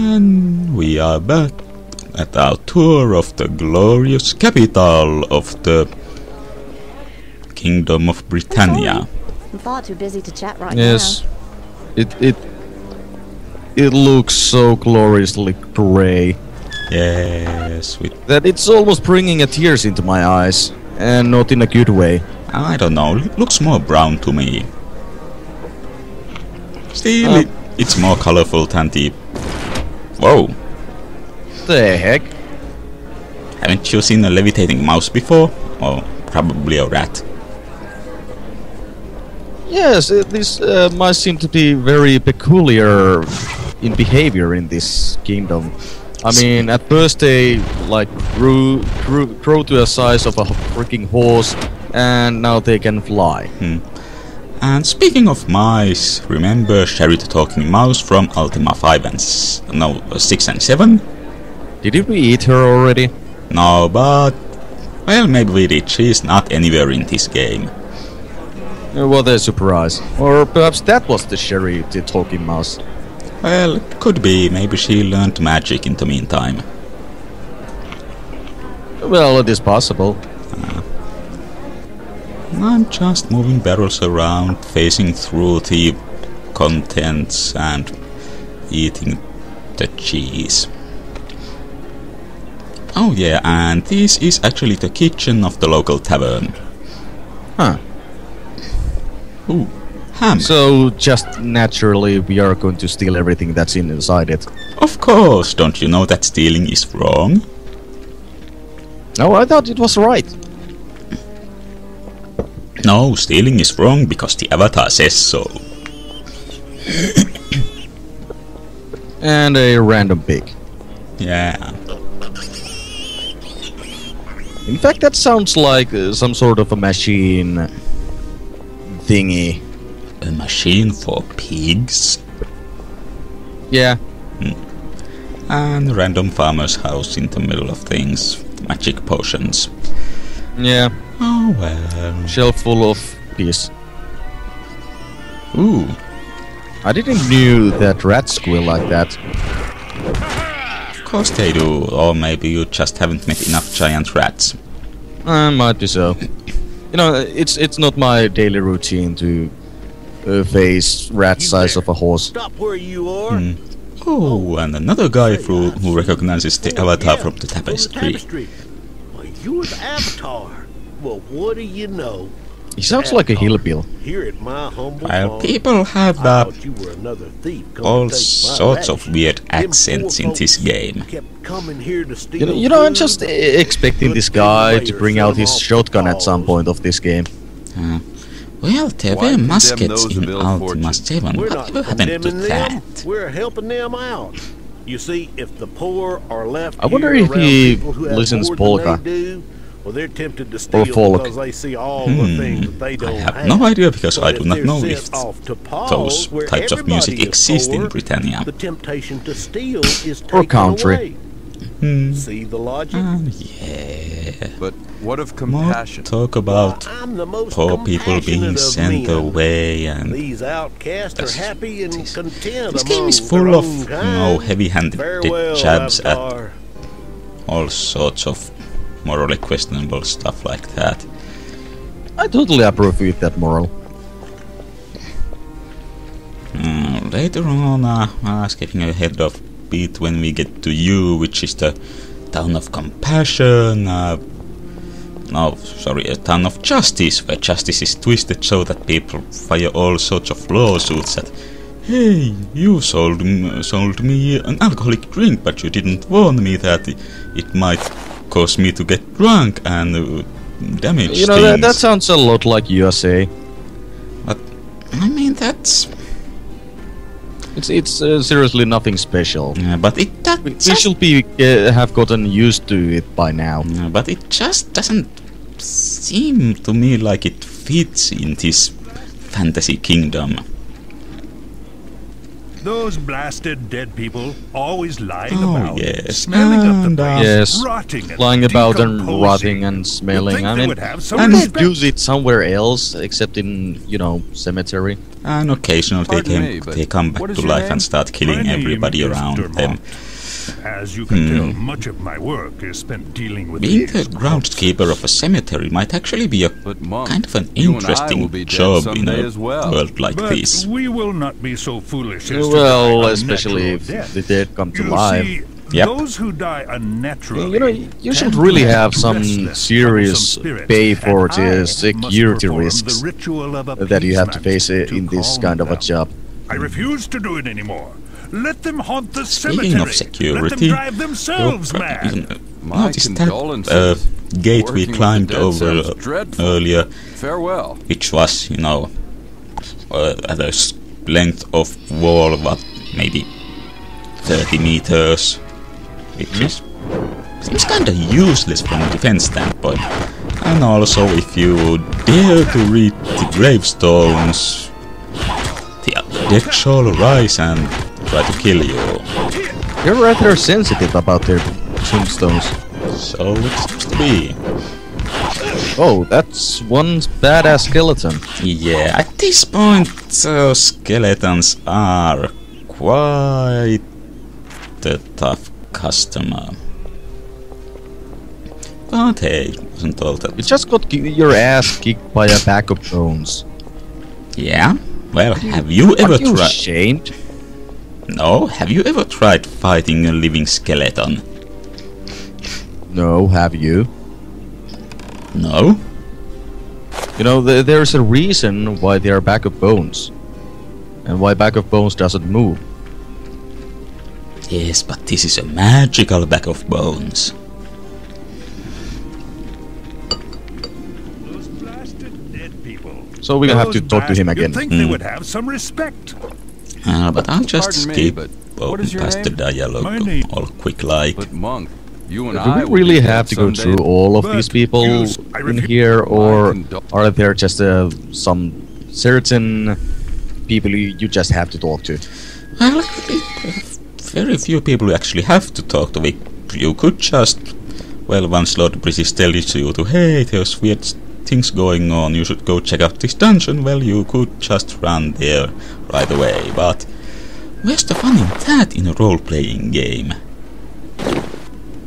And we are back at our tour of the glorious capital of the Kingdom of Britannia. I'm far too busy to chat right Yes, now. it looks so gloriously grey Yes, that it's almost bringing a tears into my eyes, and not in a good way. I don't know, it looks more brown to me. Still, it's more colorful than the... Whoa! The heck? Haven't you seen a levitating mouse before? Or probably a rat? Yes, this might seem to be very peculiar in behavior in this kingdom. I mean, at first they like grew to a size of a freaking horse, and now they can fly. And speaking of mice, remember Sherry the talking mouse from Ultima 5 and 6 and 7? Did we eat her already? No, but... well, maybe we did. She's not anywhere in this game. What a surprise. Or perhaps that was the Sherry the talking mouse. Well, it could be. Maybe she learned magic in the meantime. Well, it is possible. I'm just moving barrels around, facing through the contents and eating the cheese. Oh yeah, and this is actually the kitchen of the local tavern. Huh. Ooh, ham. So, just naturally, we are going to steal everything that's inside it. Of course, don't you know that stealing is wrong? No, I thought it was right. No, stealing is wrong because the avatar says so. And a random pig. Yeah. In fact, that sounds like some sort of a machine thingy. A machine for pigs? Yeah. And a random farmer's house in the middle of things. Magic potions. Yeah. Oh well. Shelf full of peas. Ooh. I didn't knew that rats squeal like that. Of course they do. Or maybe you just haven't met enough giant rats. Might be so. You know, it's not my daily routine to face rat size of a horse. Stop where you are. Oh, and another guy who recognizes the avatar from the tapestry. Well, you're the avatar. Well, what do you know? He sounds like a hillbill. Here at my humble Well, farm, people have I thought you were another thief come all to take my sorts of ration. weird Them accents poor in this folks game. kept coming here to steal You know, I'm food, just expecting this guy to bring out his shotgun at some point of this game. Well, there Why were condemn muskets those in of ill Ultima fortune? 7. We're not Whatever happened to condemning them. that? We're helping them out. You see, if the poor are left I wonder here if around he people who have listens more polka. than they do, well, they're tempted to steal folk. because they see all the things that they don't I have no idea because I do not they're know sent if off to Paul, those where types of music everybody is exist in poor, Britannia. the temptation to steal is Or taken country. away. See the logic? Yeah. But what of More compassion? talk about I'm the most poor people being compassionate of sent men. away and... These outcasts are happy and content This game among is their full of, own you kind. know, heavy-handed Farewell, jabs at Avatar. all sorts of morally questionable stuff like that. I totally approve with that moral. Later on, skipping ahead of bit when we get to you, which is the town of compassion. No, sorry, a town of justice, where justice is twisted so that people fire all sorts of lawsuits that, hey, you sold me an alcoholic drink, but you didn't warn me that it might cause me to get drunk and damage You know, things. that sounds a lot like USA. But, I mean, that's... It's seriously nothing special. but it that We should be have gotten used to it by now. but it just doesn't seem to me like it fits in this fantasy kingdom. Those blasted dead people always lying Oh, about, yes. smelling up the And, place, Yes, rotting and lying about and decomposing. rotting and You'd smelling. think I they mean, would have some and they respect. do it somewhere else except in, you know, cemetery. And occasionally Pardon me, but they come back what is to your life name? and start killing My name everybody is around them. Dermot. As you can tell, much of my work is spent dealing with Being the these groundskeeper of a cemetery might actually be a But Monk, kind of an you and I will interesting be dead job in someday a as well. world like But this. we will not be so foolish as to Well, die especially unnatural if death. the dead come to You life. see, Yep. those who die unnaturally, You know, you should tend really to have act some restless, serious troublesome spirits, pay for and I the must security perform risks the ritual of that you have to appeasement face to in this calm kind of a them. job. I refuse to do it anymore. Let them haunt the Speaking cemetery. of security, Let them drive themselves mad. My noticed that condolences. gate we Working with the climbed dead over sounds dreadful. earlier, Farewell. which was, you know, at a length of wall, what, maybe 30 meters, which is seems kind of useless from a defense standpoint. And also, if you dare to read the gravestones, the dead shall rise and try to kill you. You're rather sensitive about their tombstones. So it seems to be. Oh, that's one badass skeleton. Yeah, at this point, skeletons are quite a tough customer. But hey, wasn't all that. You just got your ass kicked by a bag of bones. Yeah? Well, have you ever Are you tried? ashamed? No, have you ever tried fighting a living skeleton? No, have you? No? You know, there's a reason why they are bag of bones. And why bag of bones doesn't move. Yes, but this is a magical bag of bones. Those blasted dead people. So we're gonna have to talk to him again. You'd think they would have some respect. But I'll just Pardon me, skip but what is your past the name? My dialogue name- all quick like. But Monk, you and Do I we will really be have dead to go someday. through all of But these people I in refuse- here, or condol- are there just some certain people you just have to talk to? Well, actually, very few people you actually have to talk to. You could just, well, once Lord Brisis tells you to, hey, there's weird things going on, you should go check out this dungeon, well, you could just run there right away. But where's the fun in that in a role-playing game?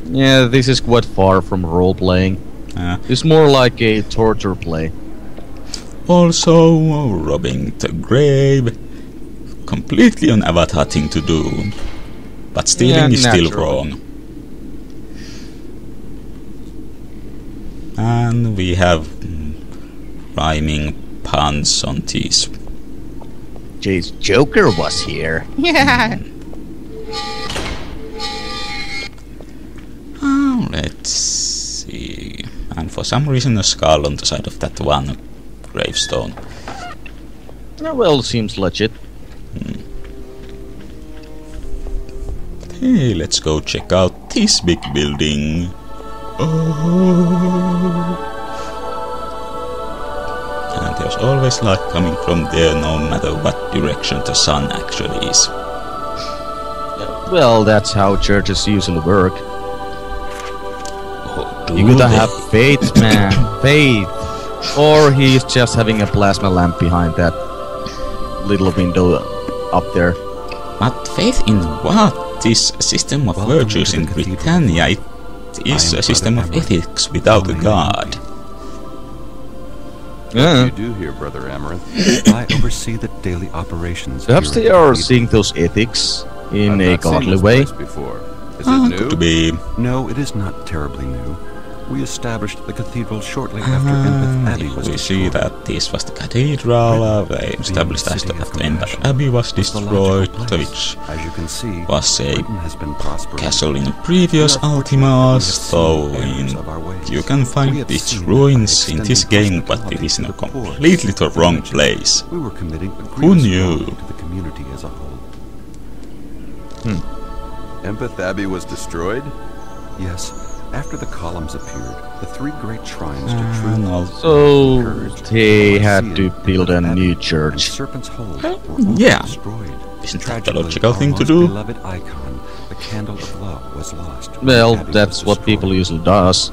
Yeah, this is quite far from role-playing. It's more like a torture play. Also, robbing the grave, completely an Avatar thing to do. But stealing Yeah, is still natural. wrong. And we have rhyming puns on these. Jeez, Joker was here. Oh, let's see. And for some reason a skull on the side of that one gravestone. Well, seems legit. Hey, let's go check out this big building. Oh. And there's always light coming from there, no matter what direction the sun actually is. Well, that's how churches usually work. Oh, do You gotta they? have faith, man. Faith. Or he's just having a plasma lamp behind that little window up there. But faith in what? This system of Welcome virtues to the in Cathedral. Britannia, it is I am a system of Brother Amaranth. ethics without a Only god. What Yeah. do you do here, Brother Amaranth? I oversee the daily operations. Perhaps here they at the are Cathedral. seeing those ethics in I've a not seen godly this way. place before. Is it new? Could be. No, it is not terribly new. We established the cathedral shortly after Empeth Abbey was We see destroyed. that this was the cathedral, they established the after city of Empeth compassion Abbey was was the destroyed, logical place. which As you can see, was a Britain has been prospering. castle in a previous We are fortunate that we Ultima, have so seen errors of our ways. you can We find have its seen ruins by in this extending game, but it hospitality is in a to the poor. completely the wrong Imagine place. We were committing a Who grievous knew? wrong to the community as a whole. Empeth Abbey was destroyed? Yes, after the columns appeared, the three great shrines to And truth. also, So they had to build a new And church. Serpent's Hole Well, were all yeah. destroyed. Isn't that the Tragically, logical our thing to most do? beloved icon, the candle of love, was lost. when Well, Abby that's was what destroyed. people usually does,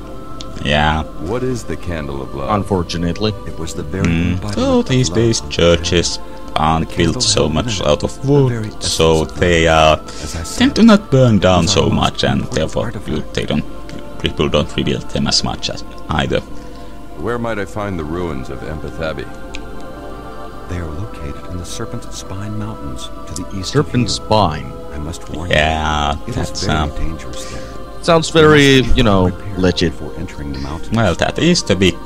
Yeah. What is the candle of love? unfortunately. It was the very embodiment So of these love days on churches aren't built so much out of wood, so they As I said, tend to not burn down these so are much, and most therefore important people don't rebuild them as much as either. Where might I find the ruins of Empeth Abbey? They are located in the Serpent's Spine Mountains to the east Serpent of here. spine. I must warn Yeah, you, it is that's very dangerous there. Sounds You very, must be you know, prepared legit. before entering the mountains. well, that is the big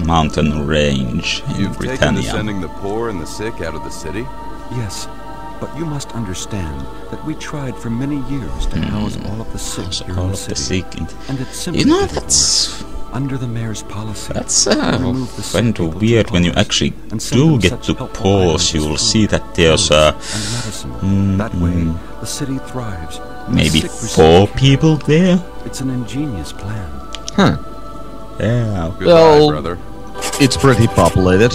mountain range in You've taken to Britannia. sending the poor and the sick out of the city? Yes, but you must understand that we tried for many years to house all of the sick So here all in the of the city, sick, and it simply you know, didn't that's work. Under the mayor's policy, That's we removed the sick kind people of to weird when you bars actually and sent do them get such to helpful pause. items You as will food, see that there's clothes, and medicine. That way, the city thrives. and the maybe sick receive 4 care. people there. It's an ingenious plan. Huh. Yeah. Goodbye, Well- brother. It's pretty populated.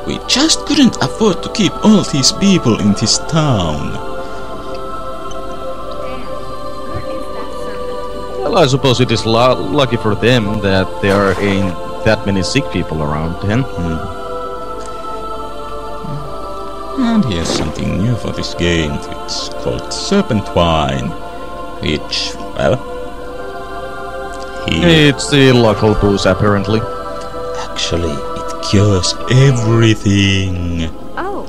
We just couldn't afford to keep all these people in this town. Well, I suppose it is lucky for them that there ain't that many sick people around then. And here's something new for this game. It's called Serpent Wine, which, well, It's the local booze, apparently. actually it cures everything. Oh,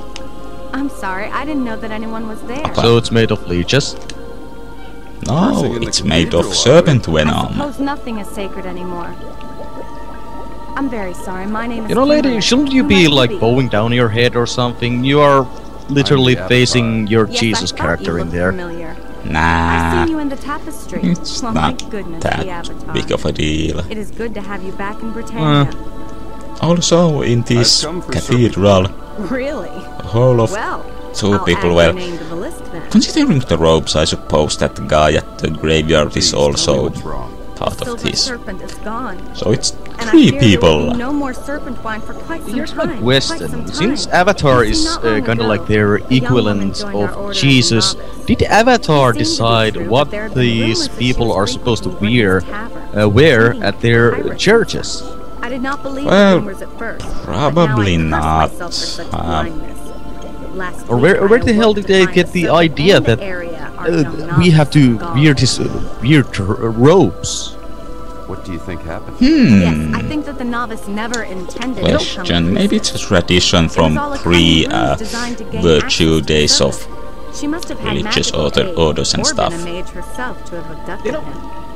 I'm sorry. I didn't know that anyone was there. So it's made of leeches. No, Nursing in the it's made of cathedral, serpent I venom. suppose nothing is sacred anymore. I'm very sorry. My name is You know, lady, Kimberly. shouldn't you Who be might you like be? bowing down your head or something? You are literally I'm the facing Avatar. your Yes, Jesus I thought character you in looked there. Familiar. I've Nah, seen you in the tapestry. it's well, not my goodness, the that Avatar. big of a deal. It is good to have you back in Britannia. Also, in this I've come for cathedral, Really? a whole of Well, 2 I'll people, add well, your name to the list then. considering the robes, I suppose that the guy at the graveyard is Please, tell me also what's wrong. part of Silver this. serpent is gone. So it's And 3 I fear people. There will be no more serpent wine for quite some Here's my time. question. Since Avatar You see, is not long kind of ago, like their a young woman equivalent joined our order of as a Jesus, novice. did Avatar It seemed to be decide true, what but there had been these rumors that she people was are supposed to frequenting wear Britannia's taverns, wear singing at their pirates. churches? I did not believe Well, the rumors at first. probably but now I not. curse myself for such Um, blindness. Last Or week where I the hell awoke did to they find get the the serpent idea and the that area our young we have to novice gone. wear this weird robes? What do you think happened? Yes, I think that the novice never intended to become a Question. Maybe it's a tradition It was from all a cunning ruse designed to gain pre-virtue access to days the of serpent. She must have had religious magical aid, orders and or stuff. been a mage herself to have abducted him.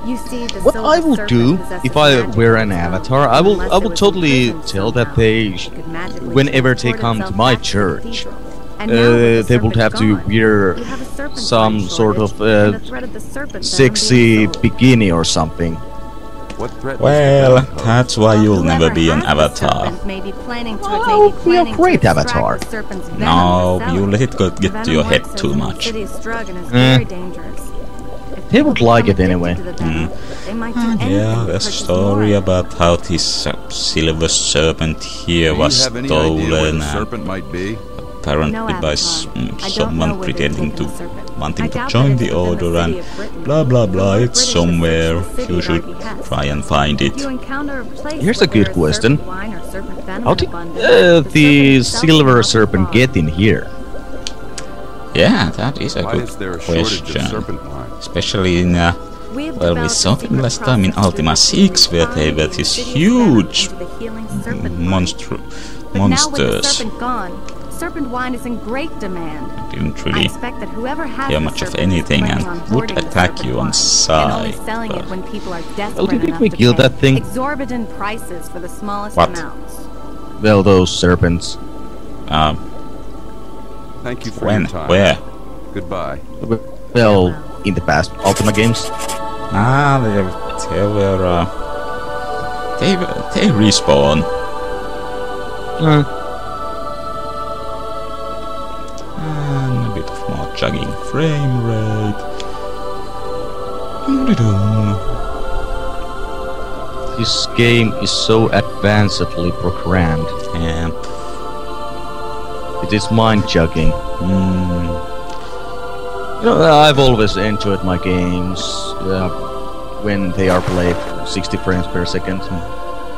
You see, the What silver I will serpent do possesses if I magic wear of an its own, avatar, I unless will it was totally imprisoned tell that somehow. they, It could magically whenever they transport come to itself my back the church, cathedral. And now with the they would serpent have to gone, wear we have a serpent some wine sort of shortage, and the threat of the serpent venom sexy being sold. bikini or something. What threat does the Well, venom pose? that's why you'll never Whoever be an has the avatar. serpent may be planning to- Well, may I would be a planning to great extract avatar. the serpent's venom No, to sell you it. let it go The get to venom your head works as too an much. insidious drug and is Eh. very dangerous. If They would people like become it anyway. addicted to the venom, they might do anything Yeah, to there's a purchase story more. about how this silver serpent here Do was you have any idea where stolen the and serpent might be? apparently No, by Avatar. I don't know someone where they've pretending taken to the serpent. wanting I to doubt join that the it's within order city and of Britain. blah blah The blah. Lord It's British somewhere. has searched the city You at should our behest. try and find If it. you encounter a place Here's where a good there is question. serpent wine or serpent venom How in did abundance, the serpent itself silver will serpent fall. get in here? Yeah, that is a Why good is there a shortage of question. serpent wine? Especially in We have well, we developed saw a them secret last time in process Ultima through which we 6 where they refine were the this insidious huge venom into the healing serpent wine. monster But now with the monsters. serpent gone, serpent wine is in great demand. Didn't I really expect that whoever has hear the much of serpent is anything planning and on would hoarding the attack serpent you on wine, sight, and only selling but- it when people are desperate Well, didn't enough we to kill pay that thing? exorbitant prices for the smallest What? amounts. Well, those serpents. Thank you for When? your time. Where? Goodbye. Well, in the past Ultima games. They were they respawn. And a bit of more chugging frame rate. This game is so advancedly programmed. And It is mind-juggling. You know, I've always enjoyed my games when they are played 60 frames per second,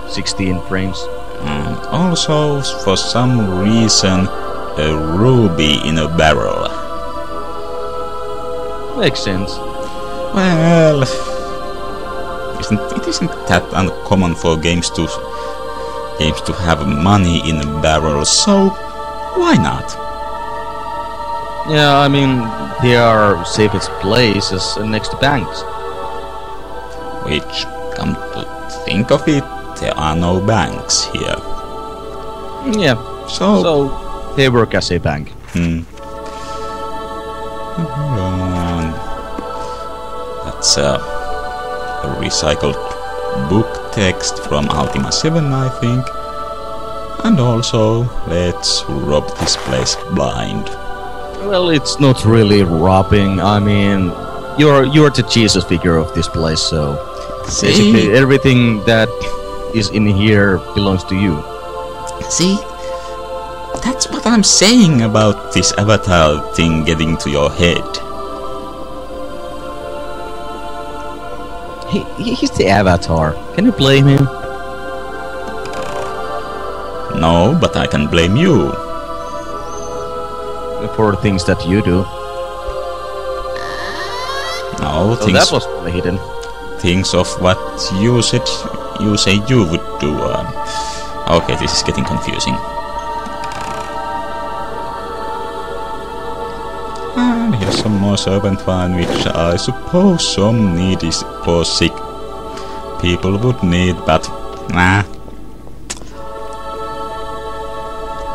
16 frames. And also, for some reason, a ruby in a barrel. Makes sense. Well, it isn't that uncommon for games to have money in a barrel, so why not? Yeah, I mean, they are safest places next to banks. Which, come to think of it, there are no banks here. Yeah, so they work as a bank. That's a recycled book text from Ultima 7, I think. And also, let's rob this place blind. Well, it's not really robbing. I mean, you're the Jesus figure of this place, so basically everything that is in here belongs to you. See? That's what I'm saying about this avatar thing getting to your head. He's the avatar. Can you blame him? No, but I can blame you. For things that you do. No, So that was really hidden. things of what you said you say you would do. Okay, this is getting confusing. And here's some more serpent wine, which I suppose some need is for sick people would need, but nah.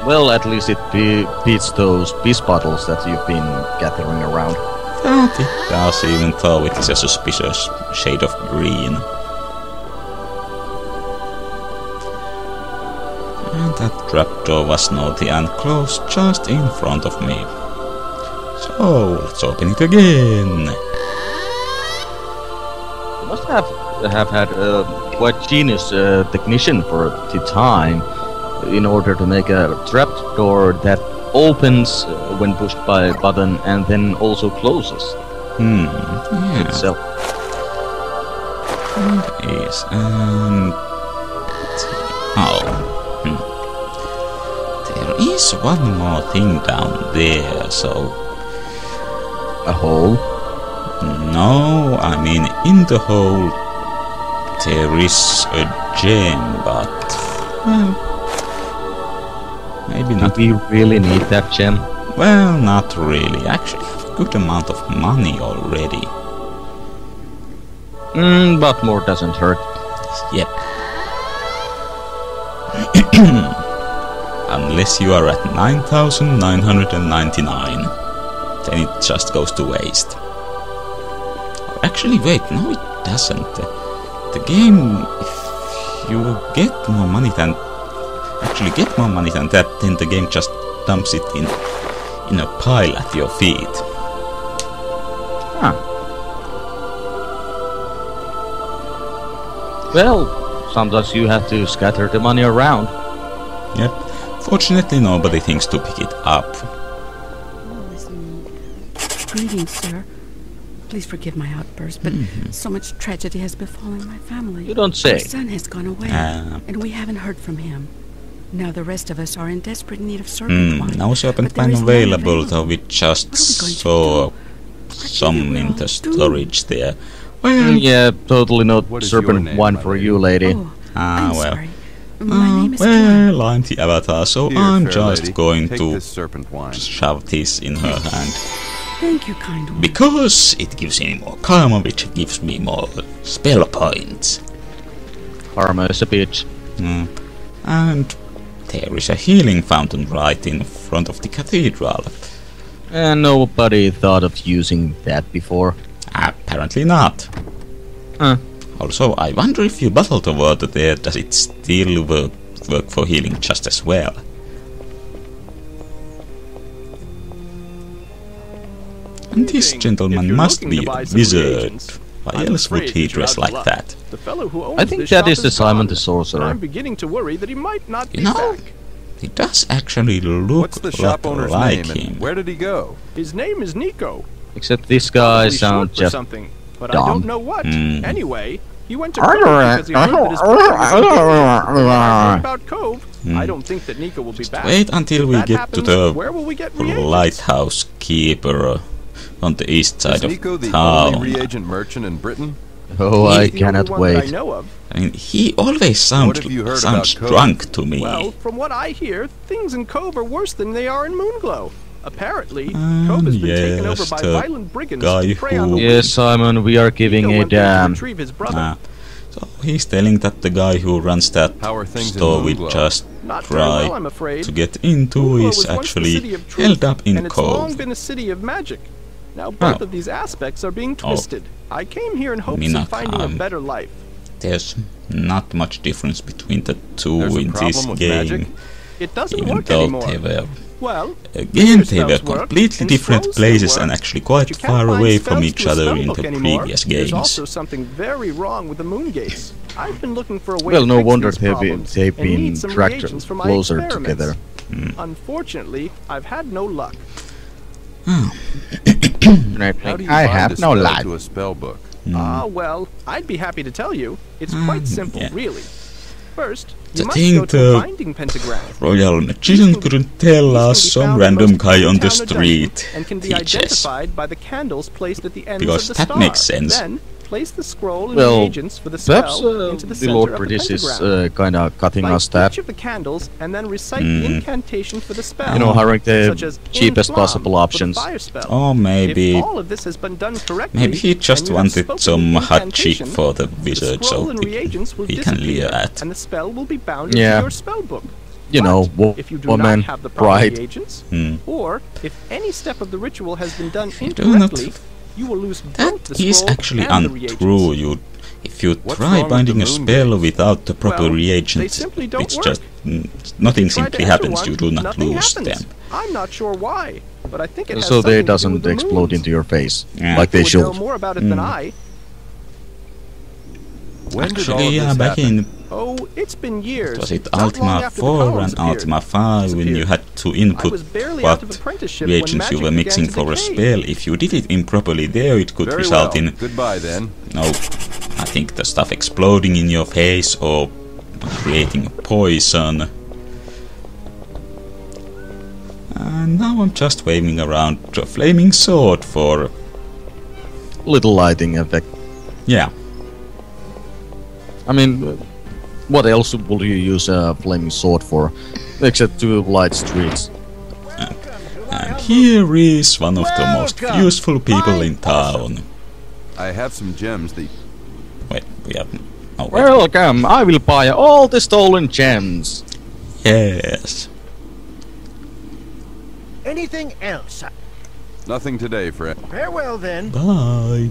Well, at least it beats those peace bottles that you've been gathering around. That it does, even though it is a suspicious shade of green. And that trapdoor was naughty and closed just in front of me. So, let's open it again. You must have had a quite genius technician for the time in order to make a trapdoor that opens when pushed by a button and then also closes Yeah. itself. Yes, and... Oh. There is one more thing down there, so... A hole? No, I mean, in the hole there is a gem, but... Well... Maybe not. Do we really need that gem? Well, not really. Actually, I have a good amount of money already. But more doesn't hurt. Yep. Unless you are at 9,999. Then it just goes to waste. Actually, wait, no it doesn't. The game, if you get more money than... Actually get more money than that, then the game just dumps it in a pile at your feet. Huh. Well, sometimes you have to scatter the money around. Yep. Fortunately, nobody thinks to pick it up. Greetings, sir. Please forgive my outburst, but so much tragedy has befallen my family. You don't say. Our son has gone away, and we haven't heard from him. Now the rest of us are in desperate need of serpent wine. No serpent but there wine is none available, though we just What are we going to saw do? some in the do? storage there. Well, Yeah, totally not What is your serpent name, wine my for lady? you, lady. Oh, Ah, I'm well. sorry. My name is Kim. well, I'm the avatar, so Here, I'm fair just lady, going take to this serpent wine. shove this in her hand. Thank you, kind one. Because it gives me more karma, which gives me more spell points. Karma is a bitch. And there is a healing fountain right in front of the cathedral. And nobody thought of using that before. Apparently not. Huh. Also, I wonder if you bottle the water there, does it still work for healing just as well? And this gentleman must be a wizard. Why else would he dress like that? The fellow who owns I think this that shop is the Simon gone, the Sorcerer. and I'm beginning to worry that he might not You be know, back. He does actually look What's the a shop lot owner's like name him. and where did he go? His name is Nico. Except this guy Probably sounds short for just something, but dumb. I don't know what. Hmm. Anyway, he went to Cove because he heard that his brother was in danger. About Cove, I don't think that Nico will be back. Wait until If we that get happens, to the where will we get reagents? lighthouse keeper on the east side Is of Nico the town. only reagent merchant in Britain? Oh, He- I He's the only cannot one that I wait. know of. I mean, he always What have you heard sounds about Cove? drunk to me. Well, from what I hear, things in Cove are worse than they are in Moonglow. Apparently, Cove has been taken over yes, by the violent brigands guy to prey on the who- Yes, Simon, we are giving Nico a went there to damn. retrieve his brother. Ah. So he's telling that the guy who runs that How are things in store we Moonglow? just Not very well, tried I'm afraid. to get into Moonglow is was once the actually city of truth, held up in and it's long Cove. been a city of magic. Now both of these aspects are being twisted. I came here in hopes of finding a better life. There's not much difference between the two There's a in problem this with game. magic? It doesn't Even work though anymore. they were Well, again, they were spells work, completely and different scrolls still places and work, actually but quite you can't far find away from spells each to a other in spellbook the anymore. previous There's games. also something very wrong with the moon gates. I've been looking for a way Well, to no fix wonder these they've problems been and need some dragged reagents for my closer experiments. together. Unfortunately, I've had no luck. How do you I bind have a no spell luck. to a spell book? Well, I'd be happy to tell you. It's quite simple, yeah. really. First, The you must thing go to the a binding pentagram. Royal Magician couldn't tell These us can be some found random most guy on the town or dungeon street and can be teaches. identified by the candles placed at the ends Because of the that star. makes sense. Then place the scroll and Well, reagents for the perhaps spell into the the center Lord of the British is pentagram. kinda cutting Light us that. each of the candles and then recite the incantation for the spell. You know, hiring the such as cheapest In Flam possible for the options. fire spell. Or maybe If all of this has been done correctly, maybe he just and you have wanted spoken some the hot chick incantation, for the the wizard scroll so and reagents will he can disappear, leer at. and the spell will be bound Yeah. into your spell book. You know, But if you do woman, not have the proper pride. reagents, Hmm. or if any step of the ritual has been done You do not- incorrectly, you will lose both That the is scroll actually and the untrue. reagents. If you What's try wrong with binding the a moon spell gates? without the proper Well, they reagents, simply don't it's work. just nothing Try to simply enter happens. one, You do not nothing lose happens. them. I'm not sure why, but I think it has So something they to do doesn't with the explode moons. into your face Yeah. like they You would know should. more about it than I. When did all Actually, of yeah, this back happen? in Oh, it's been years. was it Not long Ultima after the 4 columns and appeared. Ultima 5 when you had to I input was barely out of what apprenticeship when reagents you magic were mixing began to for a decay. spell. If you did it improperly there, it could Very result well. in Goodbye then. no, I think the stuff exploding in your face or creating poison. And now I'm just waving around a flaming sword for Little lighting effect. yeah. I mean, what else would you use a flaming sword for, except to light streets? And here is one of the most useful people in town. I have some gems that Wait, we have. Oh, wait. Welcome, I will buy all the stolen gems. Yes. Anything else? nothing today, friend. Farewell then. Bye.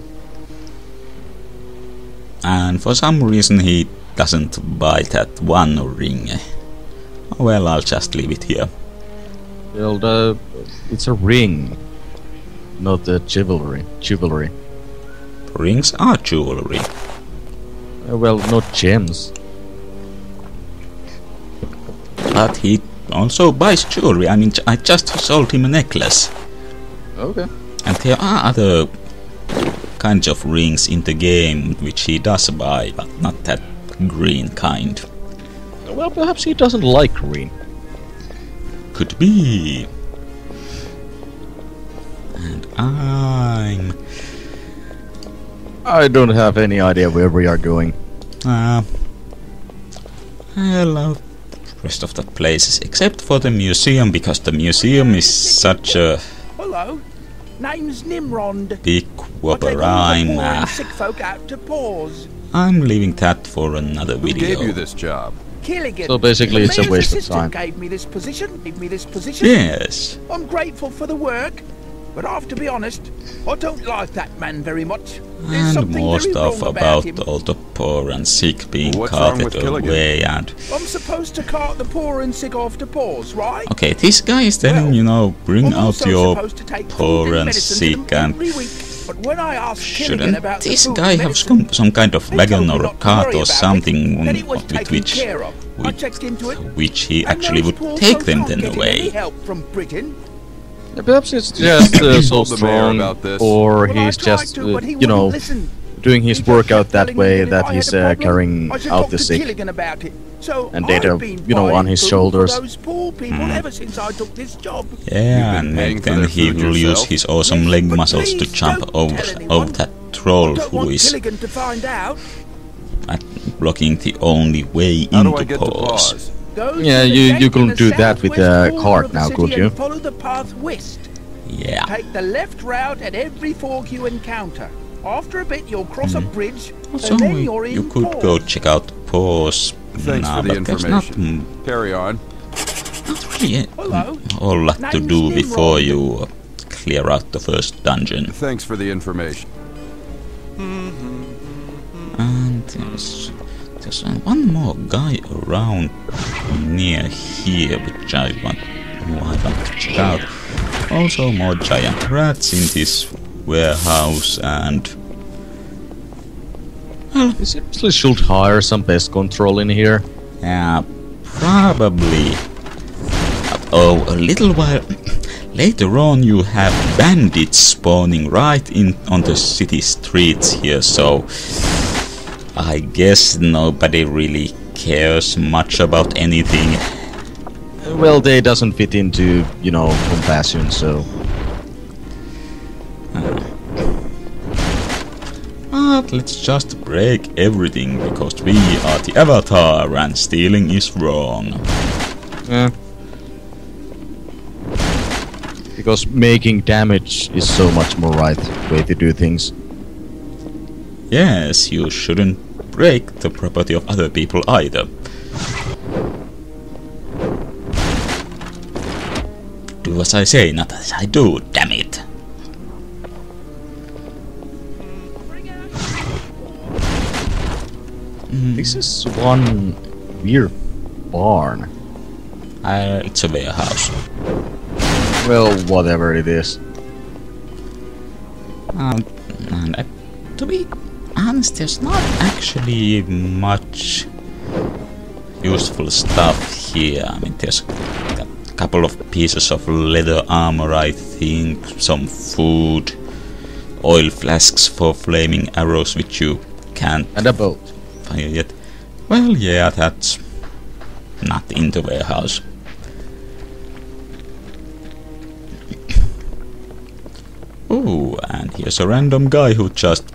And for some reason he doesn't buy that one ring. Well, I'll just leave it here. Well, it's a ring, not the jewelry. Rings are jewelry. Well, not gems. But he also buys jewelry. I mean, I just sold him a necklace. Okay. And there are other kinds of rings in the game which he does buy, but not that green kind. Well, perhaps he doesn't like green. Could be. And I don't have any idea where we are going. I love the rest of the places except for the museum, because the museum is such a Hello, name's Nimrod. big I take whopper. all the poor and sick folk out to pause. I'm leaving that for another Who video. gave you this job? Killigan. So basically it's a The waste of assistant time. Gave me this position. Yes. I'm grateful for the work, but I have to be honest, I don't like that man very much. There's And something more very stuff wrong about him. all the poor and sick being What's wrong with carted Killigan? away. And I'm supposed to cart the poor and sick off to pause, right? okay, this guy is telling Well, bring I'm out also your supposed to take poor food and medicine to sick them and every week. But when I asked Killigan Shouldn't about the this food guy and have medicine, some kind of they wagon told me or not to cart worry or about something it, that it was with taken care of. I checked into it, which he and actually those would poor take folks them aren't then getting away? any help from Britain. Yeah, perhaps it's just so told the mayor strong, about this. or Well, I he's tried just, to, but he you know, wouldn't listen. doing his He just work out kept that telling me way, if that I he's had a problem, carrying I should out talk the to sick. Killigan about it. So And data, I've been you know, on buying his food shoulders. for those poor people ever since I took this job. Yeah, You've been and paying for then their he food will use yourself? his awesome Yes, leg but muscles to please jump don't over tell anyone. that troll I don't who want is Killigan to find out. blocking the only way How do I into get to pause. pause? Go to Yeah, the you gate in couldn't the do that with southwest a corner cart of the now, city could you? and follow the path west. Yeah. Take the left route at every fork you encounter. After a bit, you'll cross a bridge, Also, and then you're in you could pause. go check out pause. Thanks for the but there's not, information. Carry on. not really Hello. a whole lot to Name's do before Nimrod. you clear out the first dungeon. Thanks for the information. And there's one more guy around near here which I want to check out. Also more giant rats in this warehouse, and We seriously should hire some pest control in here. yeah, probably. Oh, a little while later on you have bandits spawning right in on the city streets here, so I guess nobody really cares much about anything. Well, they doesn't fit into, you know, compassion, so... But let's just break everything, because we are the Avatar and stealing is wrong. Yeah. Because making damage is so much more right way to do things. Yes, you shouldn't break the property of other people either. Do as I say, not as I do, damn it. This is one weird barn. It's a warehouse. Well, whatever it is. And to be honest, there's not actually much useful stuff here. I mean, there's a couple of pieces of leather armor, I think, some food, oil flasks for flaming arrows, which you can't And a boat. fire yet. Well, yeah, that's not in the warehouse. Oh, and here's a random guy who just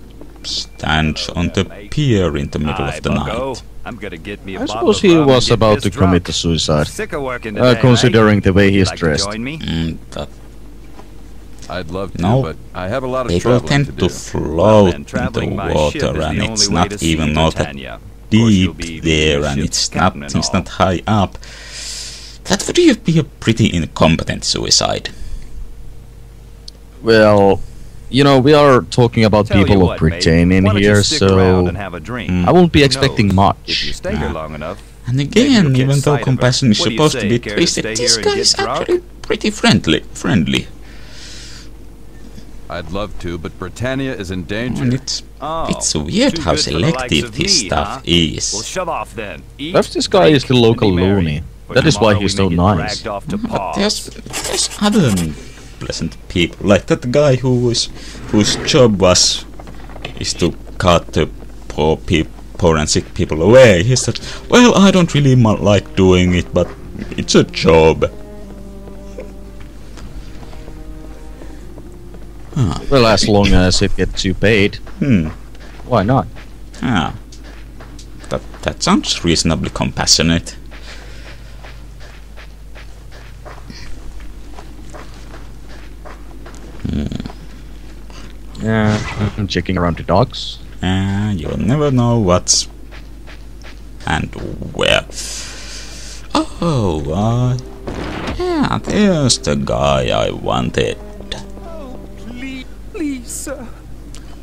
stands on the pier in the middle of the night. I'm gonna get me a I bottle suppose of he rum was and get about to pissed commit drunk. a suicide. Sick of working today, Considering mate. the way he's Like to dressed. join me? But I'd love to, No, but I have a lot of people traveling tend to to do. float then, in traveling the by ship water, is the and only it's way not to see even not that Britannia. Of course, you'll deep be there, the and ship's it's not captain and all. not high up. That would be a pretty incompetent suicide. Well, you know, we are talking about Tell you people what, of Britain mate, in why don't you here, stick around so and have a drink? I won't be Who expecting knows? much. If you stay here long enough, And maybe again, you'll even catch though sight of her. compassion is What do you supposed to say, be care to twisted, stay this here and guy get is drunk? actually pretty friendly. I'd love to, but Britannia is in danger. And it's Oh, weird too how good for the likes selective of this me, stuff huh? is. Well, shove off then. Eat, Perhaps this guy is the drink, local and be merry. loony. For That is why tomorrow he's we so may get nice. dragged off to But pause. there's other pleasant people, like that guy whose job is to cut the poor and sick people away. He said, "Well, I don't really like doing it, but it's a job." Well, as long as it gets you paid, why not? Ah, that sounds reasonably compassionate. Yeah, I'm checking around the docks. You'll never know what's and where. Oh, yeah, there's the guy I wanted. Please, sir.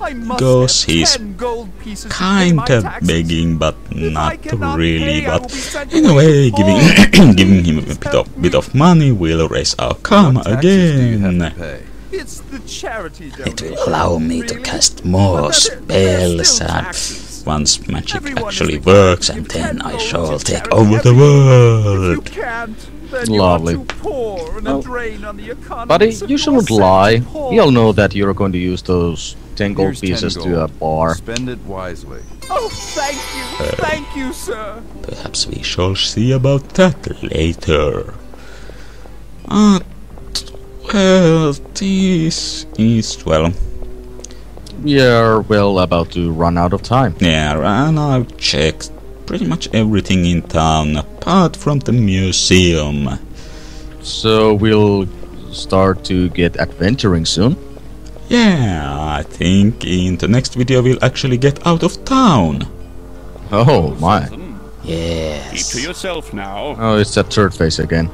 I must Goes have he's 10 gold pieces to pay my kinda taxes. begging, but If I not cannot really. pay, I will But be sent in a away way, to giving him a bit of money will raise our karma What taxes do you have again. to pay? It's the charity It donation. will allow me to cast more spells once magic Everyone actually is required works, to and give then 10 I gold shall to take charity over the every year. If you world. can't, then Lovely. you are too poor and a drain on the economy. Buddy, so you shouldn't are lie. sent poor. We all know that you're going to use those 10 gold Here's 10 pieces gold. to a bar. Spend it wisely. Oh, thank you, sir. Perhaps we shall see about that later. Well, this is, well... We are, well, about to run out of time. Yeah, and I've checked pretty much everything in town, apart from the museum. So we'll start to get adventuring soon. Yeah, I think in the next video we'll actually get out of town. Oh my. Yes. Keep to yourself now. Oh, it's that third face again.